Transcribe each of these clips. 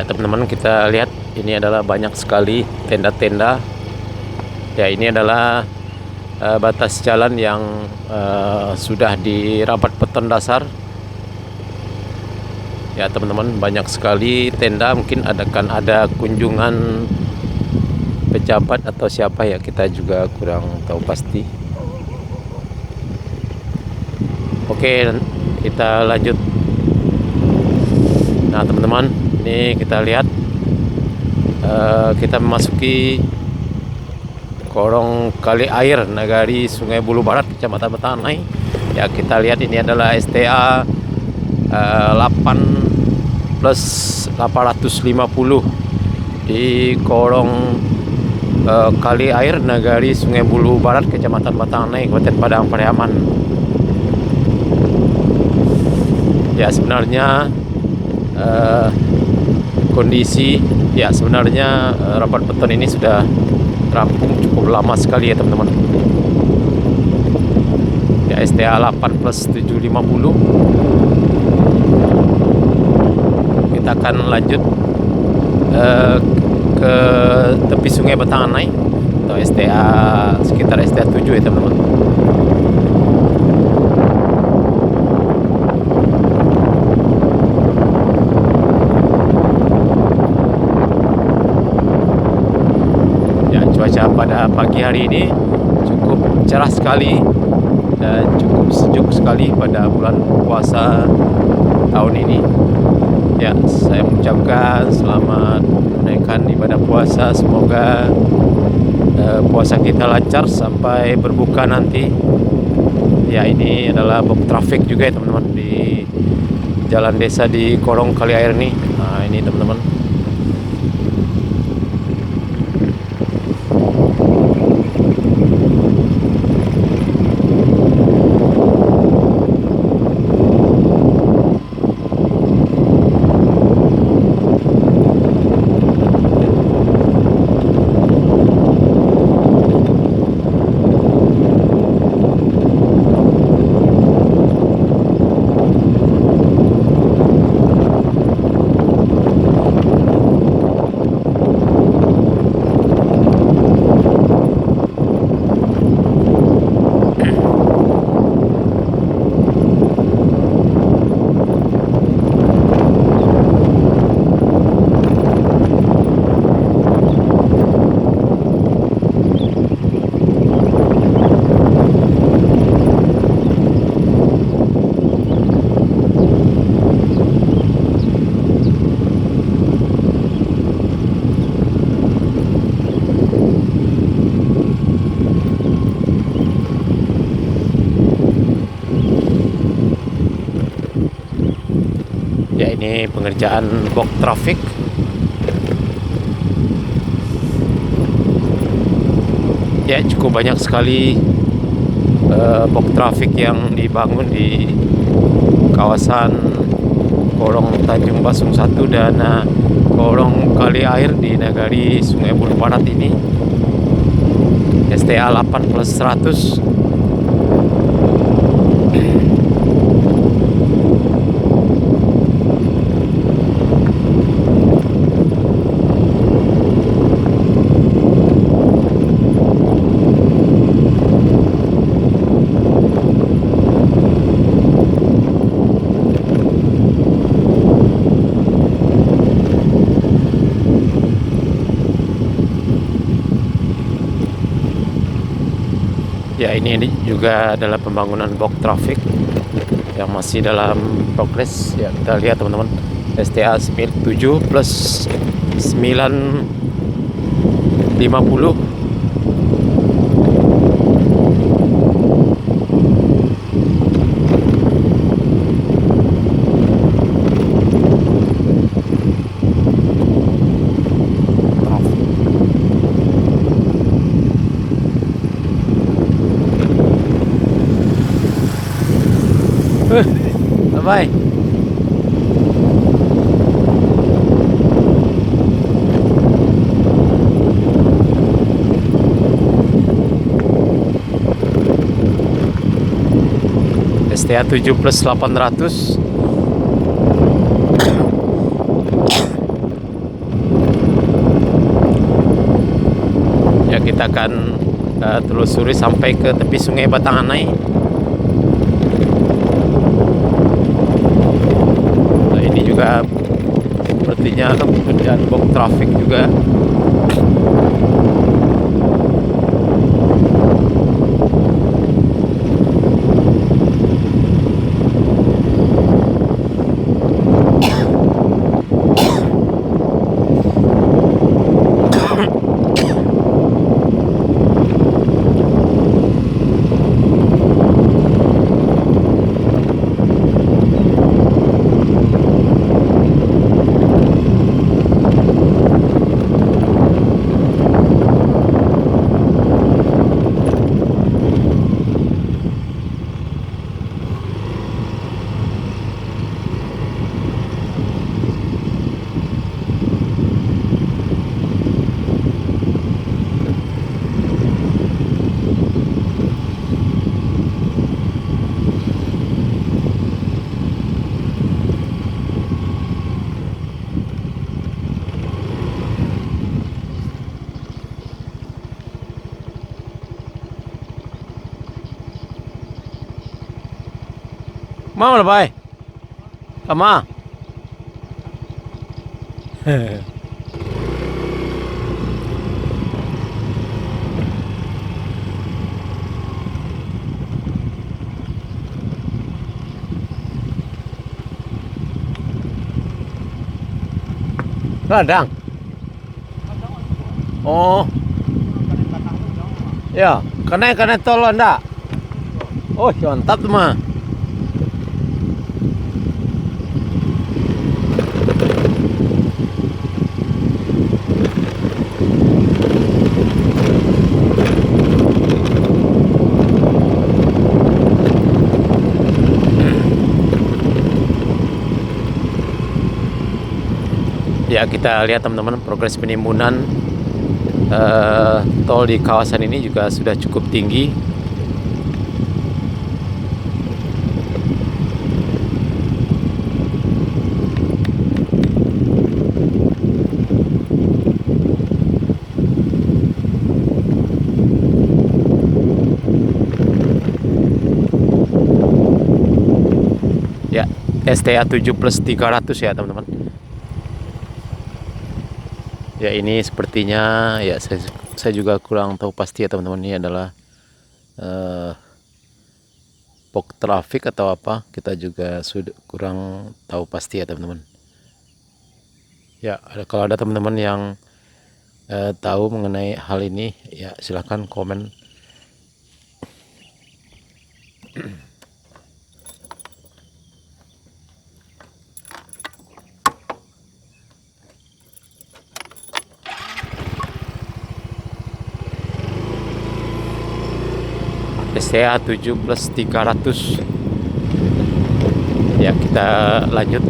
Ya teman-teman, kita lihat ini adalah banyak sekali tenda-tenda. Ya, ini adalah batas jalan yang sudah di rapat beton dasar. Ya teman-teman, banyak sekali tenda. Mungkin ada kunjungan pejabat atau siapa, ya kita juga kurang tahu pasti. Oke, kita lanjut. Nah teman-teman, ini kita lihat kita memasuki Korong Kali Air Nagari Sungai Bulu Barat, Kecamatan Batanai. Ya, kita lihat ini adalah STA 8 plus 850 di Korong Kali Air Nagari Sungai Bulu Barat, Kecamatan Batanai, Kabupaten Padang Pariaman. Ya, sebenarnya kondisi sebenarnya rapat beton ini sudah rampung cukup lama sekali ya teman-teman. Ya, STA 8 plus 750. Kita akan lanjut ke tepi Sungai Batanai atau STA sekitar STA 7 ya teman-teman. Cuaca pada pagi hari ini cukup cerah sekali dan cukup sejuk sekali pada bulan puasa tahun ini. Ya, saya mengucapkan selamat menunaikan ibadah puasa. Semoga puasa kita lancar sampai berbuka nanti. Ya, ini adalah box traffic juga ya teman-teman di jalan desa di Korong Kali Air ini. Nah, ini teman-teman. Ya, ini pengerjaan box traffic. Ya, cukup banyak sekali box traffic yang dibangun di kawasan Korong Tanjung Basung 1 dan Korong Kali Air di Nagari Sungai Bulu Barat ini. STA 8 plus 100. Ya, ini juga adalah pembangunan box traffic yang masih dalam progres. Ya, kita lihat teman-teman, STA 7 plus 950. Bye. STA 7 plus 800. kita akan telusuri sampai ke tepi Sungai Batanganai. Nah, ini juga sepertinya pekerjaan box traffic juga. Mau lah, Bay. Sama. Ladang. Oh. Ya, kena tol anda. Oh, mantap tuh mah. Ya, kita lihat teman-teman, progres penimbunan tol di kawasan ini juga sudah cukup tinggi. Ya, STA 7+300 ya teman-teman. Ya, ini sepertinya ya saya juga kurang tahu pasti ya teman-teman, ini adalah box traffic atau apa, kita juga sudah kurang tahu pasti ya teman-teman. Ya, kalau ada teman-teman yang tahu mengenai hal ini, ya silahkan komen. STA 7+300. Ya, kita lanjut.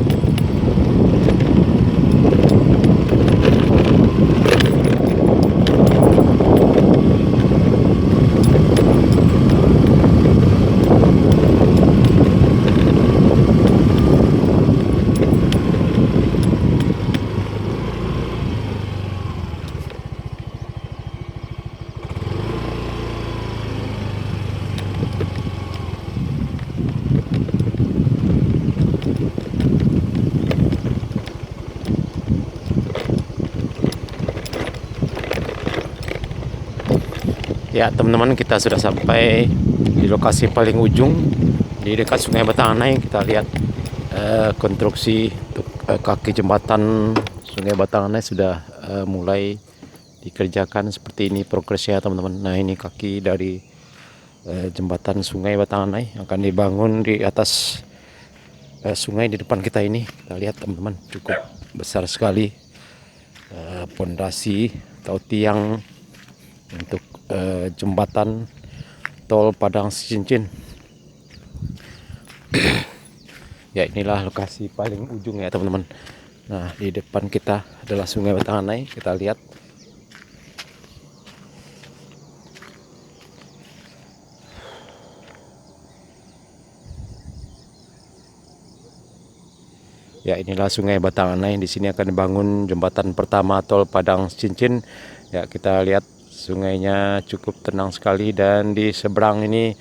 Ya teman-teman, kita sudah sampai di lokasi paling ujung di dekat Sungai Batanganai. Kita lihat konstruksi untuk kaki jembatan Sungai Batanganai sudah mulai dikerjakan. Seperti ini progresnya teman-teman. Nah, ini kaki dari jembatan Sungai Batanganai akan dibangun di atas sungai di depan kita ini. Kita lihat teman-teman, cukup besar sekali pondasi atau tiang untuk jembatan tol Padang Cincin. Ya, inilah lokasi paling ujung ya teman-teman. Nah, di depan kita adalah Sungai Batanganai. Kita lihat. Ya, inilah Sungai Batanganai. Di sini akan dibangun jembatan pertama tol Padang Cincin. Ya, kita lihat sungainya cukup tenang sekali, dan di seberang ini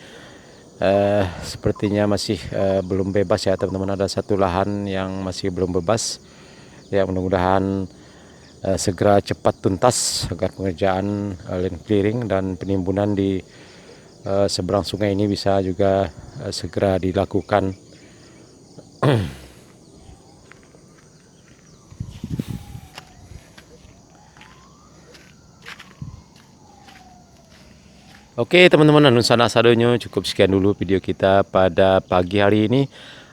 sepertinya masih belum bebas ya teman-teman. Ada satu lahan yang masih belum bebas ya, mudah-mudahan segera cepat tuntas agar pengerjaan land clearing dan penimbunan di seberang sungai ini bisa juga segera dilakukan. Oke teman-teman, anu sana sadonyo, cukup sekian dulu video kita pada pagi hari ini.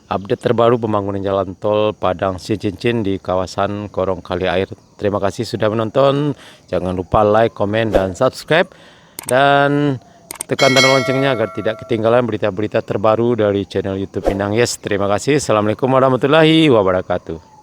Update terbaru pembangunan jalan tol Padang Cincin di kawasan Korong Kali Air. Terima kasih sudah menonton. Jangan lupa like, komen, dan subscribe. Dan tekan tanda loncengnya agar tidak ketinggalan berita-berita terbaru dari channel YouTube Minang Yes. Terima kasih. Assalamualaikum warahmatullahi wabarakatuh.